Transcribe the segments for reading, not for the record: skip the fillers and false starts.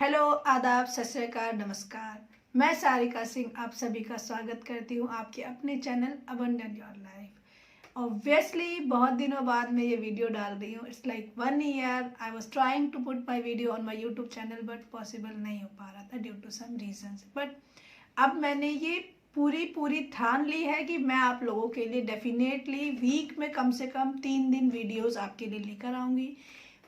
Hello, आदाब, सत श्री अकाल, नमस्कार। मैं सारिका सिंह आप सभी का स्वागत करती हूँ आपके अपने channel abundant your life. Obviously बहुत दिनों बाद मैं ये वीडियो डाल रही हूँ। It's like 1 year I was trying to put my video on my YouTube channel but possible नहीं हो पा रहा था due to some reasons. But अब मैंने ये पूरी ठान ली है कि मैं आप लोगों के लिए डेफिनेटली वीक में कम से कम 3 दिन वीडियोस आपके लिए लेकर आऊँगी।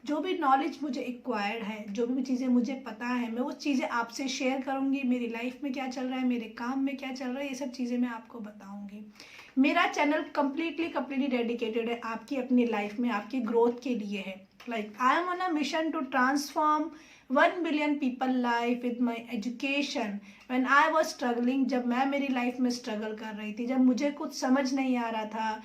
जो भी नॉलेज मुझे एक्वायर्ड है, जो भी चीज़ें मुझे पता है, मैं वो चीज़ें आपसे शेयर करूँगी। मेरी लाइफ में क्या चल रहा है, मेरे काम में क्या चल रहा है, ये सब चीज़ें मैं आपको बताऊँगी। मेरा चैनल कम्प्लीटली डेडिकेटेड है आपकी अपनी लाइफ में आपकी ग्रोथ के लिए है। Like I am on a mission to transform 1 billion people life with my education. When I was struggling, जब मैं मेरी लाइफ में स्ट्रगल कर रही थी, जब मुझे कुछ समझ नहीं आ रहा था,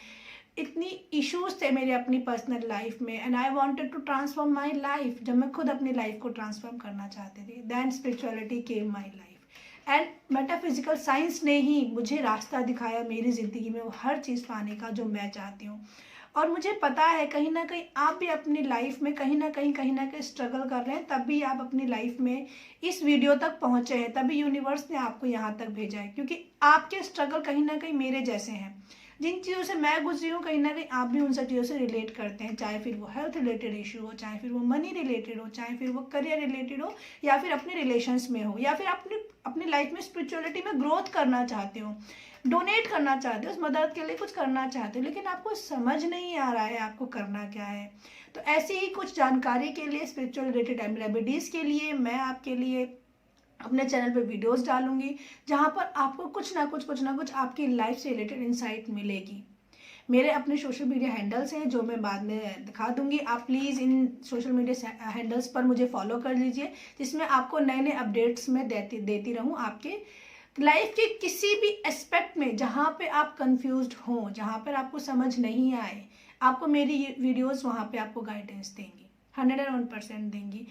इतनी इश्यूज थे मेरे अपनी पर्सनल लाइफ में, and I wanted to transform my life. जब मैं खुद अपनी लाइफ को ट्रांसफॉर्म करना चाहती थी, then spirituality came my life and metaphysical science ने ही मुझे रास्ता दिखाया मेरी ज़िंदगी में वो हर चीज़ पाने का जो मैं चाहती हूँ। और मुझे पता है कहीं ना कहीं आप भी अपनी लाइफ में कहीं ना कहीं स्ट्रगल कर रहे हैं, तब भी आप अपनी लाइफ में इस वीडियो तक पहुँचे हैं, तभी यूनिवर्स ने आपको यहाँ तक भेजा है, क्योंकि आपके स्ट्रगल कहीं ना कहीं मेरे जैसे हैं। जिन चीज़ों से मैं गुजरी हूँ कहीं ना कहीं आप भी उन सब चीज़ों से रिलेट करते हैं, चाहे फिर वो हेल्थ रिलेटेड इशू हो, चाहे फिर वो मनी रिलेटेड हो, चाहे फिर वो करियर रिलेटेड हो, या फिर अपने रिलेशंस में हो, या फिर अपनी अपनी लाइफ में स्पिरिचुअलिटी में ग्रोथ करना चाहते हो, डोनेट करना चाहते हो, उस मदद के लिए कुछ करना चाहते हो, लेकिन आपको समझ नहीं आ रहा है आपको करना क्या है। तो ऐसी ही कुछ जानकारी के लिए, स्पिरिचुअल रिलेटेड रेमेडीज़ के लिए मैं आपके लिए अपने चैनल पे वीडियोस डालूंगी, जहां पर आपको कुछ ना कुछ आपकी लाइफ से रिलेटेड इंसाइट मिलेगी। मेरे अपने सोशल मीडिया हैंडल्स हैं जो मैं बाद में दिखा दूंगी। आप please in social media handles पर मुझे फॉलो कर लीजिए, जिसमें आपको नए नए अपडेट्स में देती रहूं आपके लाइफ के किसी भी एस्पेक्ट में। जहाँ पे आप कंफ्यूज्ड हों, जहाँ पर आपको समझ नहीं आए, आपको मेरी वीडियोस वहाँ पे आपको गाइडेंस देंगी, 101% देंगी।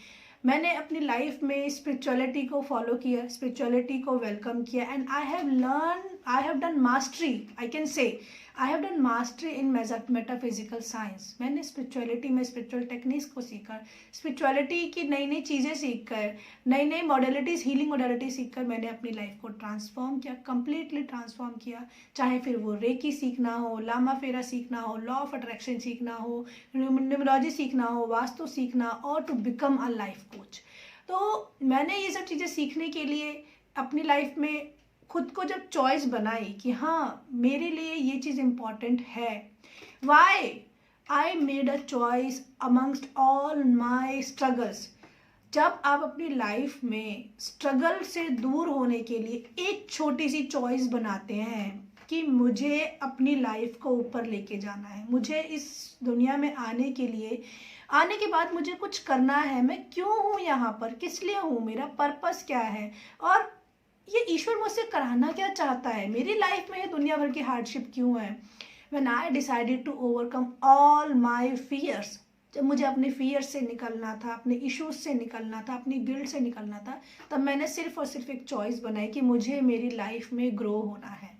मैंने अपनी लाइफ में स्पिरिचुअलिटी को फॉलो किया, स्पिरिचुअलिटी को वेलकम किया, and I have done mastery, I can say I have done mastery in metaphysical science. मैंने स्पिरिचुअलिटी में स्पिरिचुअल टेक्निक्स को सीखकर, स्पिरिचुअलिटी की नई नई चीज़ें सीखकर, नई नई मॉडलिटीज़, हीलिंग मॉडलिटी सीखकर मैंने अपनी लाइफ को ट्रांसफॉर्म किया, कम्प्लीटली ट्रांसफॉर्म किया। चाहे फिर वो रेकी सीखना हो, लामा फेरा सीखना हो, लॉ ऑफ अट्रैक्शन सीखना हो, न्यूमरोलॉजी सीखना हो, वास्तु सीखना, और to become a life coach. तो मैंने ये सब चीज़ें सीखने के लिए अपनी लाइफ में खुद को जब चॉइस बनाई कि हाँ मेरे लिए ये चीज़ इम्पॉर्टेंट है, why I made a choice amongst all my struggles. जब आप अपनी लाइफ में स्ट्रगल से दूर होने के लिए एक छोटी सी चॉइस बनाते हैं कि मुझे अपनी लाइफ को ऊपर लेके जाना है, मुझे इस दुनिया में आने के लिए, आने के बाद मुझे कुछ करना है, मैं क्यों हूँ यहाँ पर, किस लिए हूँ, मेरा पर्पस क्या है, और ये ईश्वर मुझसे कराना क्या चाहता है, मेरी लाइफ में ये दुनिया भर की हार्डशिप क्यों है। When I decided to overcome all my fears, जब मुझे अपने फियर्स से निकलना था, अपने इश्यूज से निकलना था, अपनी गिल्ट से निकलना था, तब मैंने सिर्फ और सिर्फ एक चॉइस बनाई कि मुझे मेरी लाइफ में ग्रो होना है।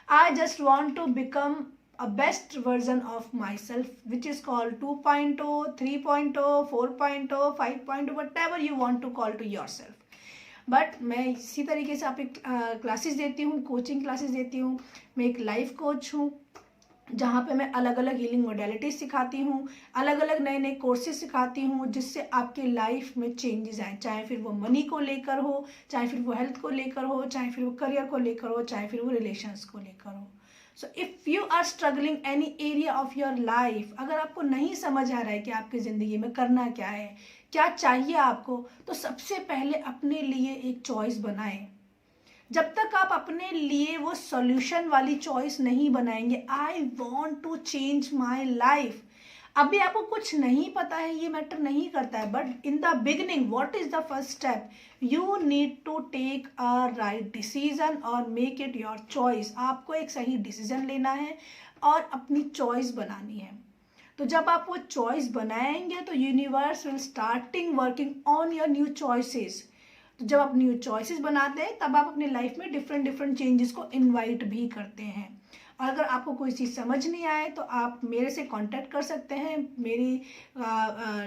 I just want to become a best version of myself, which is called 2.0, 3.0, 4.0, 5.0, whatever you want to call to yourself. But मैं इसी तरीके से आप एक क्लासेस देती हूँ, कोचिंग क्लासेस देती हूँ। मैं एक लाइफ कोच हूँ, जहाँ पे मैं अलग अलग हीलिंग मोडेलिटीज सिखाती हूँ, अलग अलग नए नए कोर्सेज सिखाती हूँ, जिससे आपके लाइफ में चेंजेस आए, चाहे फिर वो मनी को लेकर हो, चाहे फिर वो हेल्थ को लेकर हो, चाहे फिर वो करियर को लेकर हो, चाहे फिर वो रिलेशंस को लेकर हो। So if you are struggling any area of your life, अगर आपको नहीं समझ आ रहा है कि आपकी ज़िंदगी में करना क्या है, क्या चाहिए आपको, तो सबसे पहले अपने लिए एक चॉइस बनाएं। जब तक आप अपने लिए वो सॉल्यूशन वाली चॉइस नहीं बनाएंगे, I want to change my life, अभी आपको कुछ नहीं पता है, ये मैटर नहीं करता है, but in the beginning what is the first step, you need to take a right decision और मेक इट योर चॉइस। आपको एक सही डिसीजन लेना है और अपनी चॉइस बनानी है। तो जब आप वो चॉइस बनाएंगे तो universe will starting working on your new choices. तो जब आप न्यू चॉइसेस बनाते हैं, तब आप अपनी लाइफ में डिफरेंट डिफरेंट चेंजेस को इनवाइट भी करते हैं। और अगर आपको कोई चीज़ समझ नहीं आए तो आप मेरे से कांटेक्ट कर सकते हैं। मेरी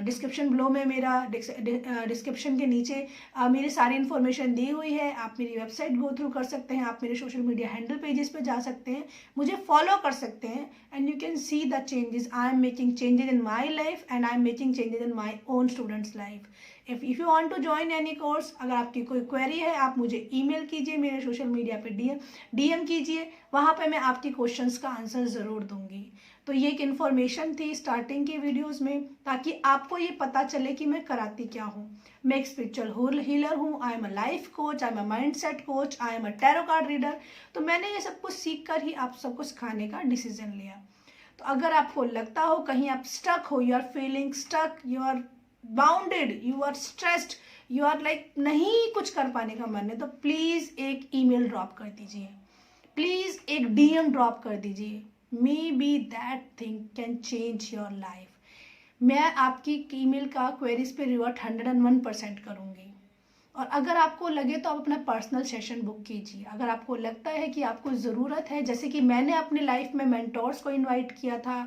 डिस्क्रिप्शन बिलो में मेरा डिस्क्रिप्शन के नीचे मेरी सारी इन्फॉर्मेशन दी हुई है। आप मेरी वेबसाइट गो थ्रू कर सकते हैं, आप मेरे सोशल मीडिया हैंडल पेजेस पे जा सकते हैं, मुझे फॉलो कर सकते हैं, and you can see the changes. I am making changes in my life and I am making changes in my own students life. If you want to join any course, अगर आपकी कोई query है आप मुझे email कीजिए, मेरे social media पे DM कीजिए, वहाँ पे मैं आपकी क्वेश्चंस का आंसर ज़रूर दूंगी। तो ये एक इन्फॉर्मेशन थी स्टार्टिंग की वीडियोस में, ताकि आपको ये पता चले कि मैं कराती क्या हूँ। मैं एक स्पिरिचुअल हीलर हूँ, I am a life coach, I am a mind set coach, I am a tarot card reader. तो मैंने ये सब कुछ सीख कर ही आप सबको सिखाने का डिसीजन लिया। तो अगर आपको लगता हो कहीं आप स्टक हो, you are feeling stuck, you are bounded, you are stressed, you are like नहीं कुछ कर पाने का मन है, तो प्लीज़ एक ईमेल ड्रॉप कर दीजिए, प्लीज़ एक डीएम ड्रॉप कर दीजिए। May be that thing can change your life. मैं आपकी ईमेल का क्वेरीज पे रिवर्ट 101% करूँगी। और अगर आपको लगे तो आप अपना पर्सनल सेशन बुक कीजिए। अगर आपको लगता है कि आपको ज़रूरत है, जैसे कि मैंने अपनी लाइफ में मेंटोर्स को इनवाइट किया था,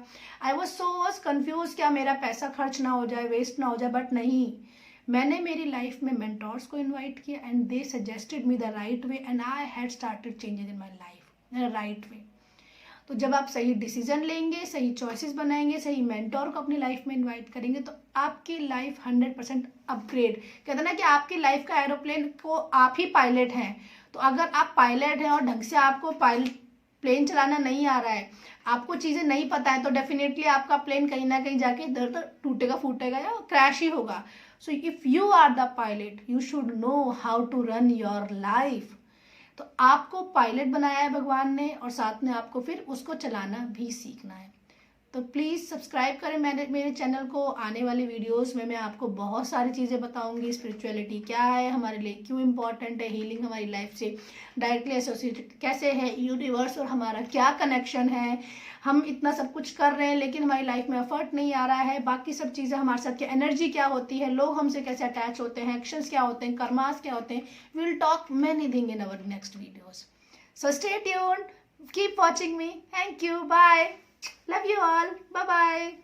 आई वॉज सो कन्फ्यूज, क्या मेरा पैसा खर्च ना हो जाए, वेस्ट ना हो जाए, बट नहीं, मैंने मेरी लाइफ में मेंटोर्स को इनवाइट किया and they suggested me the right way and I had started changes in my life in right way. तो जब आप सही डिसीजन लेंगे, सही चॉइसेस बनाएंगे, सही मेंटोर को अपनी लाइफ में इनवाइट करेंगे, तो आपकी लाइफ 100% अपग्रेड। कहते हैं ना कि आपकी लाइफ का एरोप्लेन को आप ही पायलट हैं। तो अगर आप पायलट हैं और ढंग से आपको प्लेन चलाना नहीं आ रहा है, आपको चीज़ें नहीं पता है, तो डेफिनेटली आपका प्लेन कहीं ना कहीं जाके इधर उधर टूटेगा फूटेगा या क्रैश ही होगा। So if you are the pilot, you should know how to run your life. तो आपको पायलट बनाया है भगवान ने, और साथ में आपको फिर उसको चलाना भी सीखना है। तो प्लीज़ सब्सक्राइब करें मेरे चैनल को। आने वाली वीडियोस में मैं आपको बहुत सारी चीज़ें बताऊंगी। स्पिरिचुअलिटी क्या है हमारे लिए, क्यों इम्पॉर्टेंट है, हीलिंग हमारी लाइफ से डायरेक्टली एसोसिएटेड कैसे है, यूनिवर्स और हमारा क्या कनेक्शन है, हम इतना सब कुछ कर रहे हैं लेकिन हमारी लाइफ में एफर्ट नहीं आ रहा है, बाकी सब चीज़ें हमारे साथ की एनर्जी क्या होती है, लोग हमसे कैसे अटैच होते हैं, एक्शंस क्या होते हैं, कर्मास क्या होते हैं। We will talk many thing in our next videos. So stay tuned, keep watching me. Thank you, bye, love you all, bye bye।